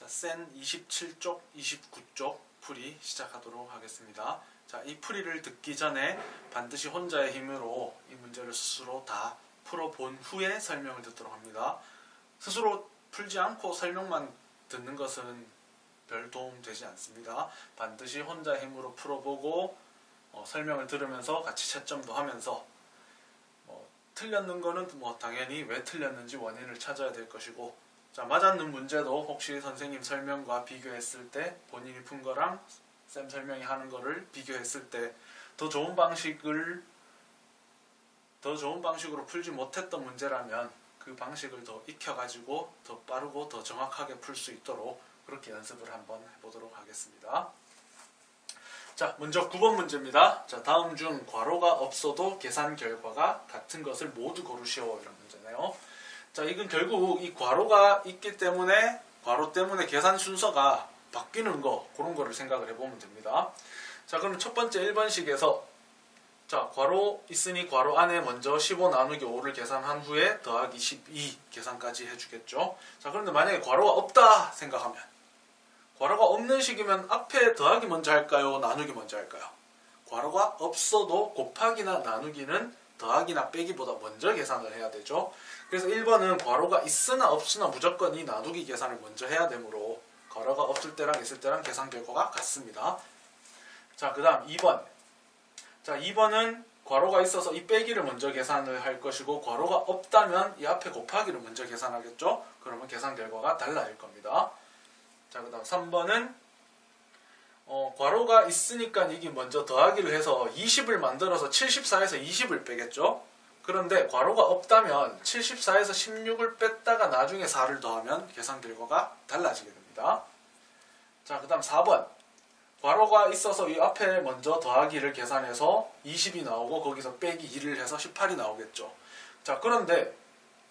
자, 센 27쪽, 29쪽 풀이 시작하도록 하겠습니다. 자, 이 풀이를 듣기 전에 반드시 혼자의 힘으로 이 문제를 스스로 다 풀어본 후에 설명을 듣도록 합니다. 스스로 풀지 않고 설명만 듣는 것은 별 도움 되지 않습니다. 반드시 혼자의 힘으로 풀어보고 설명을 들으면서 같이 채점도 하면서 틀렸는 거는 당연히 왜 틀렸는지 원인을 찾아야 될 것이고, 자, 맞았는 문제도 혹시 선생님 설명과 비교했을 때 본인이 푼 거랑 쌤 설명이 하는 거를 비교했을 때 더 좋은 방식으로 풀지 못했던 문제라면 그 방식을 더 익혀가지고 더 빠르고 더 정확하게 풀 수 있도록 그렇게 연습을 한번 해보도록 하겠습니다. 자, 먼저 9번 문제입니다. 자, 다음 중 괄호가 없어도 계산 결과가 같은 것을 모두 고르시오, 이런 문제네요. 자, 이건 결국 이 괄호가 있기 때문에 괄호 때문에 계산 순서가 바뀌는 거, 그런 거를 생각을 해보면 됩니다. 자, 그럼 첫 번째 1번식에서 자, 괄호 있으니 괄호 안에 먼저 15 나누기 5를 계산한 후에 더하기 12 계산까지 해주겠죠. 자, 그런데 만약에 괄호가 없다 생각하면, 괄호가 없는 식이면 앞에 더하기 먼저 할까요? 나누기 먼저 할까요? 괄호가 없어도 곱하기나 나누기는 더하기나 빼기보다 먼저 계산을 해야 되죠. 그래서 1번은 괄호가 있으나 없으나 무조건 이 나누기 계산을 먼저 해야 되므로 괄호가 없을 때랑 있을 때랑 계산 결과가 같습니다. 자, 그 다음 2번. 자, 2번은 괄호가 있어서 이 빼기를 먼저 계산을 할 것이고, 괄호가 없다면 이 앞에 곱하기를 먼저 계산하겠죠. 그러면 계산 결과가 달라질 겁니다. 자, 그 다음 3번은 괄호가 있으니까 이게 먼저 더하기를 해서 20을 만들어서 74에서 20을 빼겠죠. 그런데 괄호가 없다면 74에서 16을 뺐다가 나중에 4를 더하면 계산 결과가 달라지게 됩니다. 자, 그 다음 4번. 괄호가 있어서 이 앞에 먼저 더하기를 계산해서 20이 나오고 거기서 빼기 2를 해서 18이 나오겠죠. 자, 그런데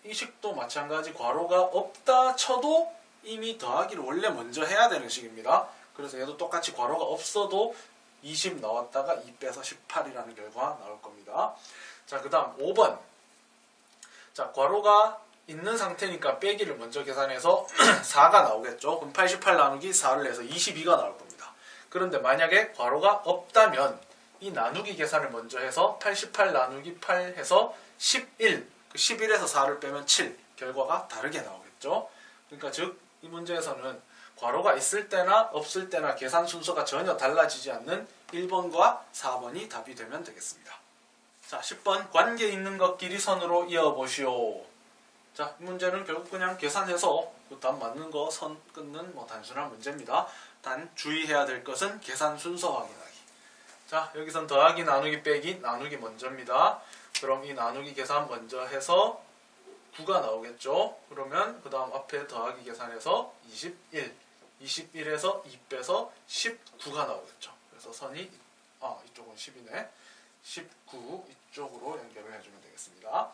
이 식도 마찬가지 괄호가 없다 쳐도 이미 더하기를 원래 먼저 해야 되는 식입니다. 그래서 얘도 똑같이 괄호가 없어도 20 나왔다가 2 빼서 18이라는 결과 나올 겁니다. 자, 그 다음 5번. 자, 괄호가 있는 상태니까 빼기를 먼저 계산해서 4가 나오겠죠. 그럼 88 나누기 4를 해서 22가 나올 겁니다. 그런데 만약에 괄호가 없다면 이 나누기 계산을 먼저 해서 88 나누기 8 해서 11, 11에서 4를 빼면 7, 결과가 다르게 나오겠죠. 그러니까 즉 이 문제에서는 괄호가 있을 때나 없을 때나 계산 순서가 전혀 달라지지 않는 1번과 4번이 답이 되면 되겠습니다. 자, 10번. 관계 있는 것끼리 선으로 이어보시오. 자, 이 문제는 결국 그냥 계산해서 그 답 맞는 거 선 끊는 단순한 문제입니다. 단 주의해야 될 것은 계산 순서 확인하기. 자, 여기선 더하기, 나누기, 빼기, 나누기 먼저입니다. 그럼 이 나누기 계산 먼저 해서 9가 나오겠죠. 그러면 그 다음 앞에 더하기 계산해서 21, 21에서 2 빼서 19가 나오겠죠. 그래서 선이 이쪽은 10이네. 19 이쪽으로 연결을 해주면 되겠습니다.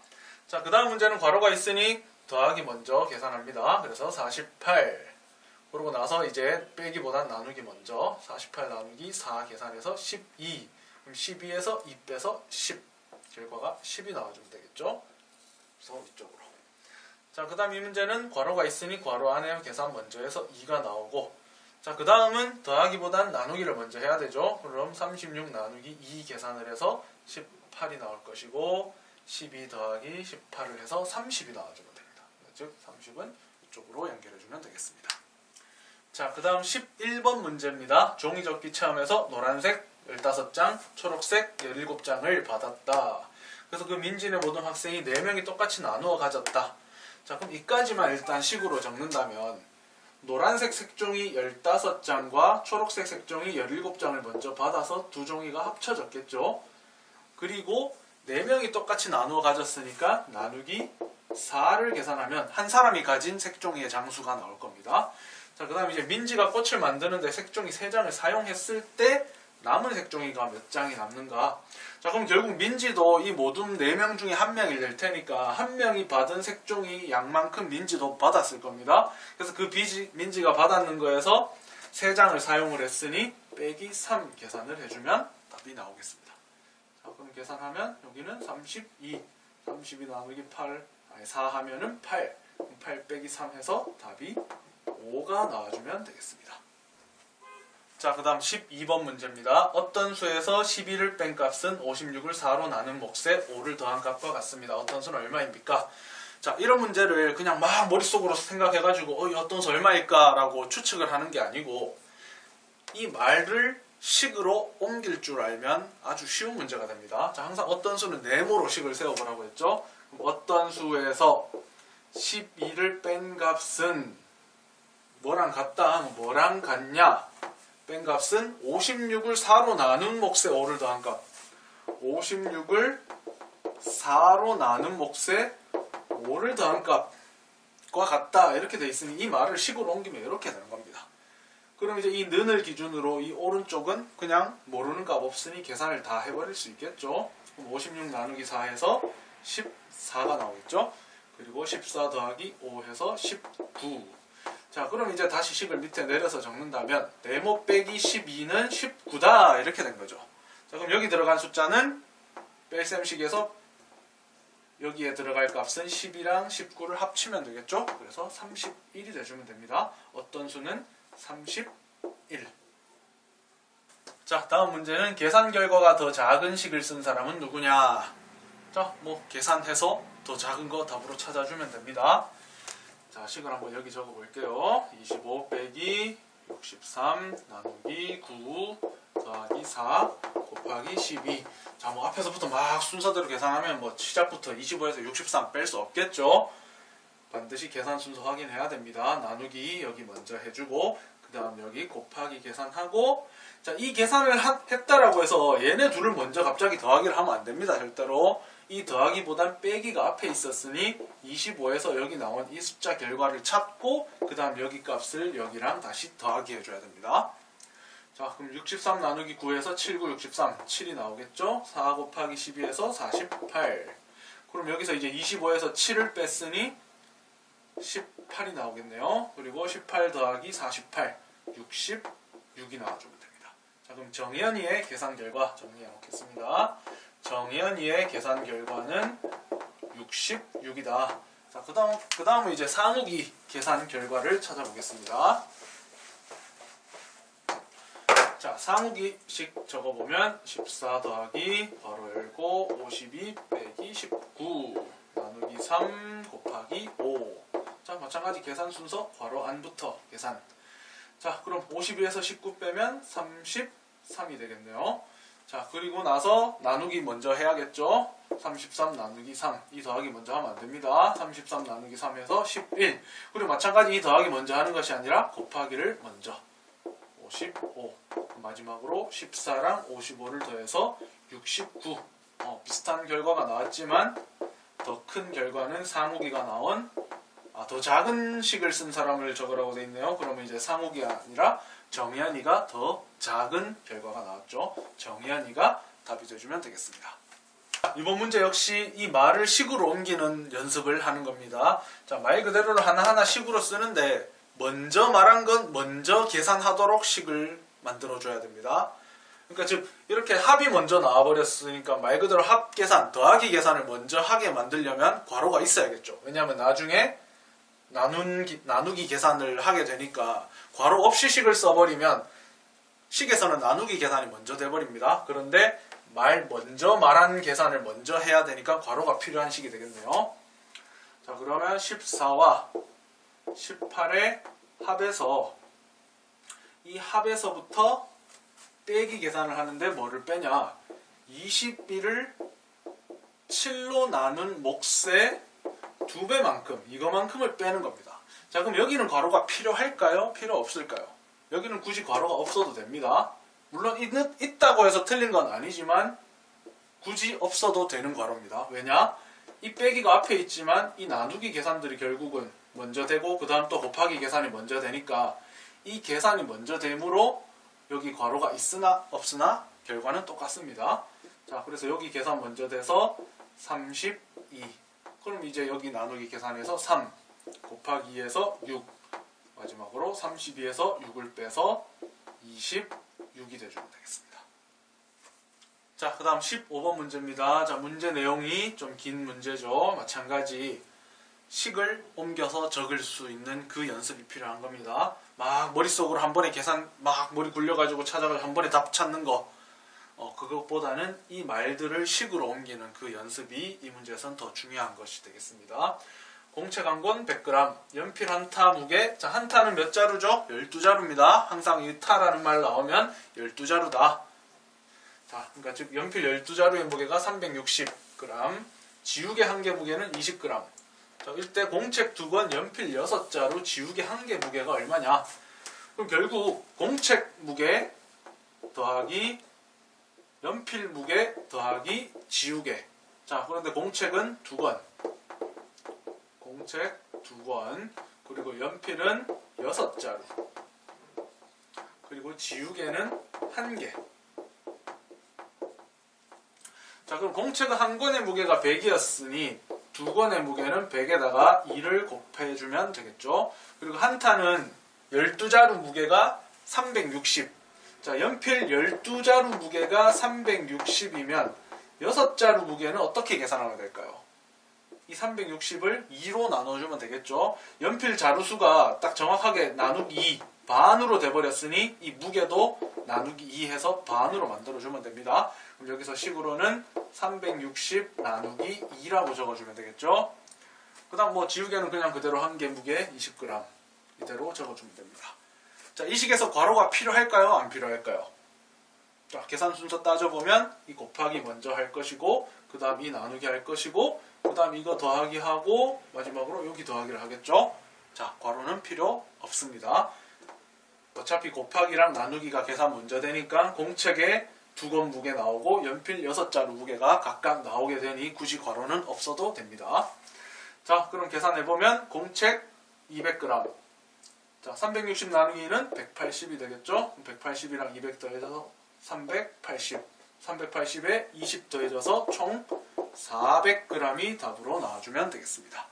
자, 그 다음 문제는 괄호가 있으니 더하기 먼저 계산합니다. 그래서 48. 그러고 나서 이제 빼기보단 나누기 먼저 48 나누기 4 계산해서 12. 그럼 12에서 2 빼서 10. 결과가 10이 나와주면 되겠죠. 그래서 이쪽으로. 자, 그 다음 이 문제는 괄호가 있으니 괄호 안에 계산 먼저 해서 2가 나오고, 자, 그 다음은 더하기보단 나누기를 먼저 해야 되죠. 그럼 36 나누기 2 계산을 해서 18이 나올 것이고, 12 더하기 18을 해서 30이 나와주면 됩니다. 즉 30은 이쪽으로 연결해주면 되겠습니다. 자, 그 다음 11번 문제입니다. 종이접기 체험에서 노란색 15장, 초록색 17장을 받았다. 그래서 그 민진의 모든 학생이 4명이 똑같이 나누어 가졌다. 자, 그럼 이까지만 일단 식으로 적는다면 노란색 색종이 15장과 초록색 색종이 17장을 먼저 받아서 두 종이가 합쳐졌겠죠. 그리고 4명이 똑같이 나누어 가졌으니까 나누기 4를 계산하면 한 사람이 가진 색종이의 장수가 나올 겁니다. 자, 그 다음에 이제 민지가 꽃을 만드는데 색종이 3장을 사용했을 때 남은 색종이가 몇 장이 남는가. 자, 그럼 결국 민지도 이 모든 4명 중에 1명이 될 테니까 1명이 받은 색종이 양만큼 민지도 받았을 겁니다. 그래서 그 민지가 받았는 거에서 3장을 사용을 했으니 빼기 3 계산을 해주면 답이 나오겠습니다. 자, 그럼 계산하면 여기는 32 나누기 4 하면은 8 빼기 3 해서 답이 5가 4가 나와주면 되겠습니다. 자, 그 다음 12번 문제입니다. 어떤 수에서 12를 뺀 값은 56을 4로 나눈 몫에 5를 더한 값과 같습니다. 어떤 수는 얼마입니까? 자, 이런 문제를 그냥 막 머릿속으로 생각해가지고 이 어떤 수 얼마일까? 라고 추측을 하는 게 아니고 이 말을 식으로 옮길 줄 알면 아주 쉬운 문제가 됩니다. 자, 항상 어떤 수는 네모로 식을 세워보라고 했죠. 그럼 어떤 수에서 12를 뺀 값은 뭐랑 같다? 뭐랑 같냐? 뺀 값은 56을 4로 나눈 몫에 5를 더한 값. 56을 4로 나눈 몫에 5를 더한 값과 같다. 이렇게 돼 있으니 이 말을 식으로 옮기면 이렇게 되는 겁니다. 그럼 이제 이 는을 기준으로 이 오른쪽은 그냥 모르는 값 없으니 계산을 다 해버릴 수 있겠죠. 그럼 56 나누기 4 해서 14가 나오겠죠. 그리고 14 더하기 5 해서 19. 자, 그럼 이제 다시 식을 밑에 내려서 적는다면 네모 빼기 12는 19다 이렇게 된 거죠. 자, 그럼 여기 들어간 숫자는 뺄셈식에서 여기에 들어갈 값은 10이랑 19를 합치면 되겠죠. 그래서 31이 돼주면 됩니다. 어떤 수는 31. 자, 다음 문제는 계산 결과가 더 작은 식을 쓴 사람은 누구냐. 자, 계산해서 더 작은 거 답으로 찾아주면 됩니다. 자, 식을 한번 여기 적어 볼게요. 25 빼기 63 나누기 9 더하기 4 곱하기 12. 자, 앞에서부터 막 순서대로 계산하면 시작부터 25에서 63 뺄 수 없겠죠. 반드시 계산 순서 확인해야 됩니다. 나누기 여기 먼저 해주고 그 다음 여기 곱하기 계산하고. 자, 이 계산을 했다라고 해서 얘네 둘을 먼저 갑자기 더하기를 하면 안 됩니다. 절대로. 이 더하기보단 빼기가 앞에 있었으니 25에서 여기 나온 이 숫자 결과를 찾고 그 다음 여기 값을 여기랑 다시 더하기 해줘야 됩니다. 자, 그럼 63 나누기 9에서 7, 9, 63, 7이 나오겠죠? 4 곱하기 12에서 48. 그럼 여기서 이제 25에서 7을 뺐으니 18이 나오겠네요. 그리고 18 더하기 48, 66이 나와주면 됩니다. 자, 그럼 정현이의 계산 결과 정리해 놓겠습니다. 정현이의 계산 결과는 66이다. 자, 그 다음은 이제 상욱이 계산 결과를 찾아보겠습니다. 자, 상욱이식 적어보면 14 더하기 바로 열고 52 빼기 19 나누기 3 곱하기 5. 자, 마찬가지 계산 순서 괄호 안부터 계산. 자, 그럼 52에서 19 빼면 33이 되겠네요. 자, 그리고 나서 나누기 먼저 해야겠죠. 33 나누기 3. 이 더하기 먼저 하면 안 됩니다. 33 나누기 3에서 11. 그리고 마찬가지 이 더하기 먼저 하는 것이 아니라 곱하기를 먼저. 55. 마지막으로 14랑 55를 더해서 69. 비슷한 결과가 나왔지만 더 큰 결과는 상욱이가 나온 더 작은 식을 쓴 사람을 적으라고 되어 있네요. 그러면 이제 상욱이 아니라 정현이가 더 작은 결과가 나왔죠. 정현이가 답이 되어주면 되겠습니다. 이번 문제 역시 이 말을 식으로 옮기는 연습을 하는 겁니다. 자, 말 그대로를 하나하나 식으로 쓰는데 먼저 말한 건 먼저 계산하도록 식을 만들어줘야 됩니다. 그러니까 즉 이렇게 합이 먼저 나와버렸으니까 말 그대로 합 계산, 더하기 계산을 먼저 하게 만들려면 괄호가 있어야겠죠. 왜냐하면 나중에 나누기 계산을 하게 되니까 괄호 없이 식을 써버리면 식에서는 나누기 계산이 먼저 돼버립니다. 그런데 먼저 말한 계산을 먼저 해야 되니까 괄호가 필요한 식이 되겠네요. 자, 그러면 14와 18의 합에서 이 합에서부터 빼기 계산을 하는데 뭐를 빼냐? 22를 7로 나눈 몫의 2배만큼, 이거만큼을 빼는 겁니다. 자, 그럼 여기는 괄호가 필요할까요? 필요 없을까요? 여기는 굳이 괄호가 없어도 됩니다. 물론 있다고 해서 틀린 건 아니지만 굳이 없어도 되는 괄호입니다. 왜냐? 이 빼기가 앞에 있지만 이 나누기 계산들이 결국은 먼저 되고 그 다음 또 곱하기 계산이 먼저 되니까 이 계산이 먼저 되므로 여기 괄호가 있으나 없으나 결과는 똑같습니다. 자, 그래서 여기 계산 먼저 돼서 32. 그럼 이제 여기 나누기 계산해서 3 곱하기 2에서 6 마지막으로 32에서 6을 빼서 26이 되주면 되겠습니다. 자, 그 다음 15번 문제입니다. 자, 문제 내용이 좀 긴 문제죠. 마찬가지 식을 옮겨서 적을 수 있는 그 연습이 필요한 겁니다. 막 머릿속으로 한 번에 계산 막 머리 굴려가지고 찾아가지고 한 번에 답 찾는 거 그것보다는 이 말들을 식으로 옮기는 그 연습이 이 문제에서는 더 중요한 것이 되겠습니다. 공책 한 권 100g, 연필 한 타 무게. 자, 한 타는 몇 자루죠? 12자루입니다. 항상 이 타라는 말 나오면 12자루다. 자, 그러니까 즉 연필 12자루의 무게가 360g, 지우개 한 개 무게는 20g. 자, 이때 공책 2권, 연필 6자루, 지우개 한 개 무게가 얼마냐? 그럼 결국 공책 무게 더하기 연필 무게 더하기 지우개. 자, 그런데 공책은 2권. 공책 2권. 그리고 연필은 6자루. 그리고 지우개는 1개. 자, 그럼 공책은 한 권의 무게가 100이었으니 2권의 무게는 100에다가 2를 곱해주면 되겠죠. 그리고 한 타는 12자루 무게가 360. 자, 연필 12자루 무게가 360이면 6자루 무게는 어떻게 계산하면 될까요? 이 360을 2로 나눠주면 되겠죠. 연필 자루수가 딱 정확하게 나누기 2, 반으로 돼버렸으니 이 무게도 나누기 2 해서 반으로 만들어주면 됩니다. 그럼 여기서 식으로는 360 나누기 2라고 적어주면 되겠죠. 그 다음 뭐 지우개는 그냥 그대로 한 개 무게 20g 이대로 적어주면 됩니다. 자, 이 식에서 괄호가 필요할까요? 안 필요할까요? 자, 계산 순서 따져보면 이 곱하기 먼저 할 것이고 그 다음 이 나누기 할 것이고 그 다음 이거 더하기 하고 마지막으로 여기 더하기를 하겠죠. 자, 괄호는 필요 없습니다. 어차피 곱하기랑 나누기가 계산 먼저 되니까 공책에 2권 무게 나오고 연필 6자루 무게가 각각 나오게 되니 굳이 괄호는 없어도 됩니다. 자, 그럼 계산해보면 공책 200g. 자, 360 나누기는 180이 되겠죠. 180이랑 200 더해져서 380. 380에 20 더해져서 총 400g이 답으로 나와주면 되겠습니다.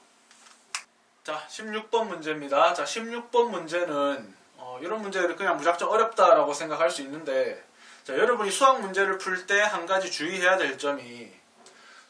자, 16번 문제입니다. 자, 16번 문제는 이런 문제를 그냥 무작정 어렵다라고 생각할 수 있는데, 자, 여러분이 수학 문제를 풀 때 한 가지 주의해야 될 점이,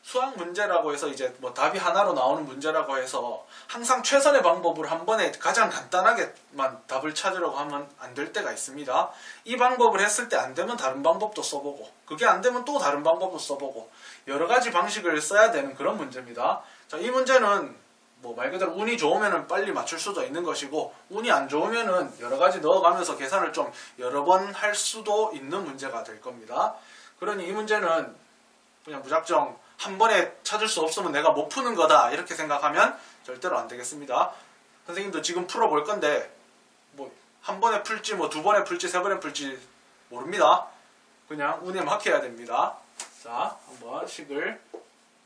수학 문제라고 해서 이제 뭐 답이 하나로 나오는 문제라고 해서 항상 최선의 방법으로 한 번에 가장 간단하게만 답을 찾으려고 하면 안 될 때가 있습니다. 이 방법을 했을 때 안 되면 다른 방법도 써보고, 그게 안 되면 또 다른 방법도 써보고, 여러 가지 방식을 써야 되는 그런 문제입니다. 자, 이 문제는 뭐 말 그대로 운이 좋으면 빨리 맞출 수도 있는 것이고, 운이 안 좋으면 여러 가지 넣어가면서 계산을 좀 여러 번 할 수도 있는 문제가 될 겁니다. 그러니 이 문제는 그냥 무작정 한 번에 찾을 수 없으면 내가 못 푸는 거다 이렇게 생각하면 절대로 안 되겠습니다. 선생님도 지금 풀어볼 건데 뭐 한 번에 풀지 뭐 2번에 풀지 3번에 풀지 모릅니다. 그냥 운에 맡겨야 됩니다. 자, 한번 식을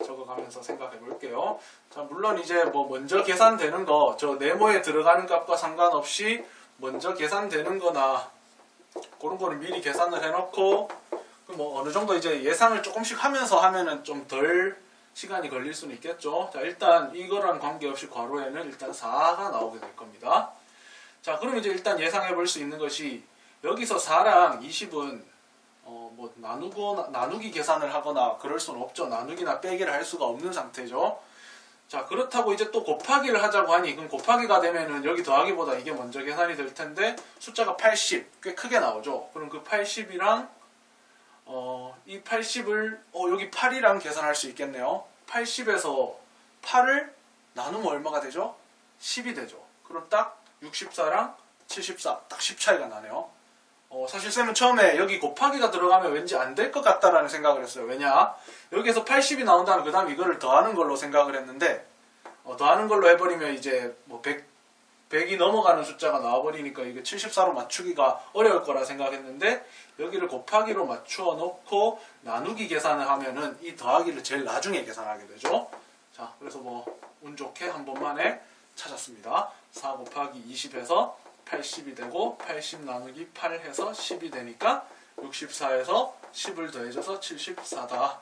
적어가면서 생각해 볼게요. 자, 물론 이제 뭐 먼저 계산되는 거, 저 네모에 들어가는 값과 상관없이 먼저 계산되는 거나 그런 거는 미리 계산을 해놓고 뭐 어느 정도 이제 예상을 조금씩 하면서 하면은 좀 덜 시간이 걸릴 수는 있겠죠. 자, 일단 이거랑 관계없이 괄호에는 일단 4가 나오게 될 겁니다. 자, 그럼 이제 일단 예상해 볼 수 있는 것이 여기서 4랑 20은 뭐 나누기 계산을 하거나 그럴 수는 없죠. 나누기나 빼기를 할 수가 없는 상태죠. 자, 그렇다고 이제 또 곱하기를 하자고 하니, 그럼 곱하기가 되면은 여기 더하기보다 이게 먼저 계산이 될 텐데 숫자가 80 꽤 크게 나오죠. 그럼 그 80이랑 이 80을 여기 8이랑 계산할 수 있겠네요. 80에서 8을 나누면 얼마가 되죠? 10이 되죠. 그럼 딱 64랑 74, 딱 10 차이가 나네요. 사실 쌤은 처음에 여기 곱하기가 들어가면 왠지 안 될 것 같다라는 생각을 했어요. 왜냐? 여기에서 80이 나온다면 그 다음 이거를 더하는 걸로 생각을 했는데, 더하는 걸로 해버리면 이제 뭐 100이 넘어가는 숫자가 나와버리니까 이게 74로 맞추기가 어려울 거라 생각했는데, 여기를 곱하기로 맞추어 놓고 나누기 계산을 하면은 이 더하기를 제일 나중에 계산하게 되죠. 자, 그래서 뭐 운 좋게 한 번만에 찾았습니다. 4 곱하기 20에서 80이 되고 80 나누기 8 해서 10이 되니까 64에서 10을 더해줘서 74다.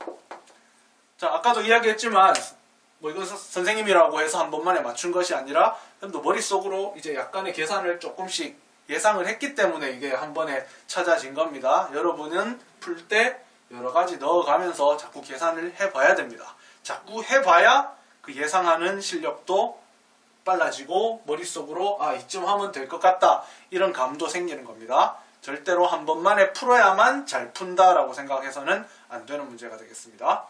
자, 아까도 이야기했지만 뭐 이건 선생님이라고 해서 한 번만에 맞춘 것이 아니라 또 머릿속으로 이제 약간의 계산을 조금씩 예상을 했기 때문에 이게 한 번에 찾아진 겁니다. 여러분은 풀 때 여러 가지 넣어가면서 자꾸 계산을 해봐야 됩니다. 자꾸 해봐야 그 예상하는 실력도 빨라지고 머릿속으로 이쯤 하면 될 것 같다 이런 감도 생기는 겁니다. 절대로 한 번만에 풀어야만 잘 푼다라고 생각해서는 안 되는 문제가 되겠습니다.